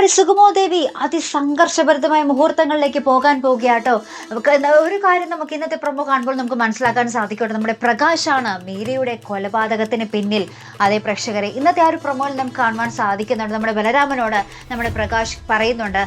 ഒരു സുഗമോ ദേവി അതിസംഘർഷഭരിതമായ മുഹൂർത്തങ്ങളിലേക്ക് പോകാൻ പോകുകയാട്ടോ. ഒരു കാര്യം നമുക്ക് ഇന്നത്തെ പ്രൊമോ കാണുമ്പോൾ നമുക്ക് മനസ്സിലാക്കാൻ സാധിക്കട്ടെ, നമ്മുടെ പ്രകാശാണ് മീരയുടെ കൊലപാതകത്തിന് പിന്നിൽ. അതേ പ്രേക്ഷകരെ, ഇന്നത്തെ ആ ഒരു പ്രൊമോയിൽ നമുക്ക് കാണുവാൻ സാധിക്കുന്നുണ്ട്. നമ്മുടെ ബലരാമനോട് നമ്മുടെ പ്രകാശ് പറയുന്നുണ്ട്,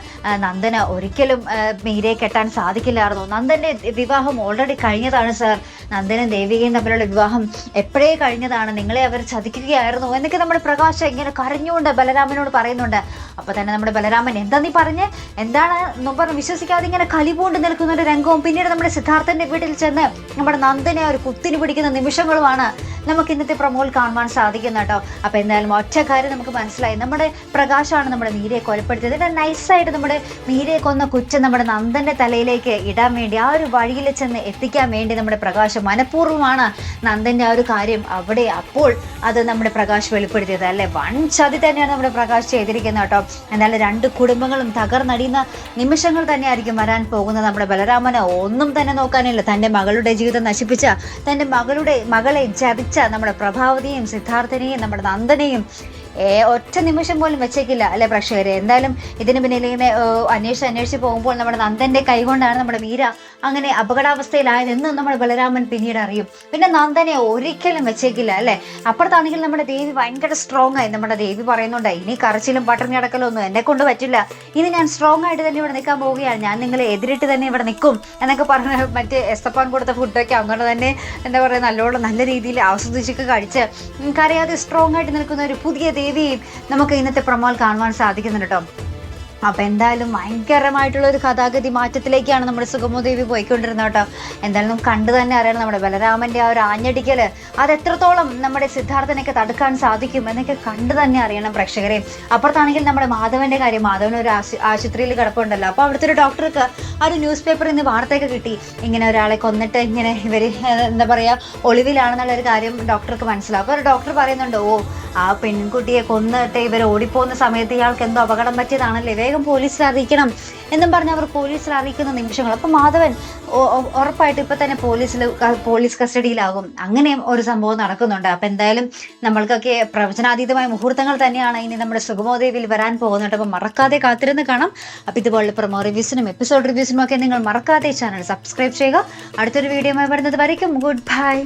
നന്ദന ഒരിക്കലും മീരയെ കെട്ടാൻ സാധിക്കില്ലായിരുന്നു. നന്ദന്റെ വിവാഹം ഓൾറെഡി കഴിഞ്ഞതാണ് സർ. നന്ദനും ദേവികയും തമ്മിലുള്ള വിവാഹം എപ്പോഴേ കഴിഞ്ഞതാണ്. നിങ്ങളെ അവർ ചതിക്കുകയായിരുന്നു എന്നൊക്കെ നമ്മുടെ പ്രകാശ് ഇങ്ങനെ കരഞ്ഞുകൊണ്ട് ബലരാമനോട് പറയുന്നുണ്ട്. അപ്പൊ തന്നെ നമ്മുടെ ബലരാമൻ, എന്താ നീ പറഞ്ഞ്, എന്താണ് പറഞ്ഞ് വിശ്വസിക്കാതെ ഇങ്ങനെ കലിപൂണ്ട് നിൽക്കുന്ന ഒരു രംഗവും പിന്നീട് നമ്മുടെ സിദ്ധാർത്ഥന്റെ വീട്ടിൽ ചെന്ന് നമ്മുടെ നന്ദനെ ഒരു കുത്തിന് പിടിക്കുന്ന നിമിഷങ്ങളുമാണ് നമുക്ക് ഇന്നത്തെ പ്രൊമോയിൽ കാണുവാൻ സാധിക്കുന്ന കേട്ടോ. അപ്പൊ എന്തായാലും ഒറ്റ കാര്യം നമുക്ക് മനസ്സിലായി, നമ്മുടെ പ്രകാശാണ് നമ്മുടെ മീരയെ കൊലപ്പെടുത്തിയത്. ഇതിന്റെ നൈസായിട്ട് നമ്മുടെ മീരയെ കൊന്ന കുറ്റം നമ്മുടെ നന്ദന്റെ തലയിലേക്ക് ഇടാൻ വേണ്ടി, ആ ഒരു വഴിയിൽ ചെന്ന് എത്തിക്കാൻ വേണ്ടി നമ്മുടെ പ്രകാശ് മനഃപൂർവ്വമാണ് നന്ദന്റെ ആ ഒരു കാര്യം അവിടെ അപ്പോൾ അത് നമ്മുടെ പ്രകാശ് വെളിപ്പെടുത്തിയത് അല്ലെ. വൻ ചതി തന്നെയാണ് നമ്മുടെ പ്രകാശ് ചെയ്തിരിക്കുന്നത് കേട്ടോ. എന്നാലും രണ്ട് കുടുംബങ്ങളും തകർന്നടിയുന്ന നിമിഷങ്ങൾ തന്നെയായിരിക്കും വരാൻ പോകുന്നത്. നമ്മുടെ ബലരാമന് ഒന്നും തന്നെ നോക്കാനില്ല. തൻ്റെ മകളുടെ ജീവിതം നശിപ്പിച്ച, തൻ്റെ മകളെ ചതിച്ച നമ്മുടെ പ്രഭാവതിയെയും സിദ്ധാർത്ഥനെയും നമ്മുടെ നന്ദനെയും ഒറ്റ നിമിഷം പോലും വെച്ചേക്കില്ല അല്ലെ പ്രേക്ഷകരെ. എന്തായാലും ഇതിന് പിന്നിൽ ഇങ്ങനെ അന്വേഷിച്ച് പോകുമ്പോൾ നമ്മുടെ നന്ദന്റെ കൈകൊണ്ടാണ് നമ്മുടെ മീര അങ്ങനെ അപകടാവസ്ഥയിലായതെന്ന് നമ്മുടെ ബലരാമൻ പിന്നീട് അറിയും. പിന്നെ നന്ദനെ ഒരിക്കലും വെച്ചേക്കില്ല അല്ലെ. അപ്പുറത്താണെങ്കിൽ നമ്മുടെ ദേവി ഭയങ്കര സ്ട്രോങ് ആയി. നമ്മുടെ ദേവി പറയുന്നുണ്ട്, ഇനി കരച്ചിലും പട്ടിണി അടക്കലും ഒന്നും എന്നെ കൊണ്ട് പറ്റില്ല, ഇനി ഞാൻ സ്ട്രോങ് ആയിട്ട് തന്നെ ഇവിടെ നിൽക്കാൻ പോവുകയാണ്, ഞാൻ നിങ്ങളെ എതിരിട്ട് തന്നെ ഇവിടെ നിൽക്കും എന്നൊക്കെ പറഞ്ഞ് മറ്റേ എസ്തപ്പാൻ കൊടുത്ത ഫുഡൊക്കെ അങ്ങനെ തന്നെ എന്താ പറയുക നല്ല രീതിയിൽ ആസ്വദിച്ചൊക്കെ കഴിച്ച് കരയാതെ സ്ട്രോങ് ആയിട്ട് നിൽക്കുന്ന ഒരു പുതിയ ദേവിയും നമുക്ക് ഇന്നത്തെ പ്രൊമോയിൽ കാണുവാൻ സാധിക്കുന്നുണ്ട് കേട്ടോ. അപ്പം എന്തായാലും ഭയങ്കരമായിട്ടുള്ള ഒരു കഥാഗതി മാറ്റത്തിലേക്കാണ് നമ്മുടെ സുഗമോ ദേവി പോയിക്കൊണ്ടിരുന്നത് കേട്ടോ. എന്തായാലും നമുക്ക് കണ്ടു തന്നെ അറിയണം നമ്മുടെ ബലരാമൻ്റെ ആ ഒരു ആഞ്ഞടിക്കല് അത് എത്രത്തോളം നമ്മുടെ സിദ്ധാർത്ഥനൊക്കെ തടുക്കാൻ സാധിക്കും എന്നൊക്കെ കണ്ടു തന്നെ അറിയണം പ്രേക്ഷകരെ. അപ്പുറത്താണെങ്കിൽ നമ്മുടെ മാധവൻ്റെ കാര്യം, മാധവൻ ഒരു ആശുപത്രിയിൽ കിടപ്പുണ്ടല്ലോ. അപ്പോൾ അവിടുത്തെ ഒരു ഡോക്ടർക്ക് ആ ഒരു ന്യൂസ് പേപ്പറിൽ നിന്ന് വാർത്തയൊക്കെ കിട്ടി, ഇങ്ങനെ ഒരാളെ കൊന്നിട്ട് ഇങ്ങനെ ഇവർ എന്താ പറയുക ഒളിവിലാണെന്നുള്ളൊരു കാര്യം ഡോക്ടർക്ക് മനസ്സിലാവും. അപ്പോൾ ഒരു ഡോക്ടർ പറയുന്നുണ്ട്, ഓ ആ പെൺകുട്ടിയെ കൊന്നിട്ട് ഇവർ ഓടിപ്പോകുന്ന സമയത്ത് ഇയാൾക്ക് എന്തോ അപകടം പറ്റിയതാണല്ലേ, വേഗം പോലീസിൽ അറിയിക്കണം എന്നും പറഞ്ഞ് അവർ പോലീസിൽ അറിയിക്കുന്ന നിമിഷങ്ങൾ. അപ്പം മാധവൻ ഉറപ്പായിട്ട് ഇപ്പം തന്നെ പോലീസ് കസ്റ്റഡിയിലാകും. അങ്ങനെയും ഒരു സംഭവം നടക്കുന്നുണ്ട്. അപ്പം എന്തായാലും നമ്മൾക്കൊക്കെ പ്രവചനാതീതമായ മുഹൂർത്തങ്ങൾ തന്നെയാണ് ഇനി നമ്മുടെ സുഗമോ ദേവിയിൽ വരാൻ പോകുന്നുണ്ട്. അപ്പം മറക്കാതെ കാത്തിരുന്ന് കാണാം. അപ്പം ഇതുപോലുള്ള പ്രൊമോ റിവ്യൂസിനും എപ്പിസോഡ് റിവ്യൂസിനും ഒക്കെ നിങ്ങൾ മറക്കാതെ ചാനൽ സബ്സ്ക്രൈബ് ചെയ്യുക. അടുത്തൊരു വീഡിയോയുമായി വരുന്നത് വരയ്ക്കും ഗുഡ് ബൈ.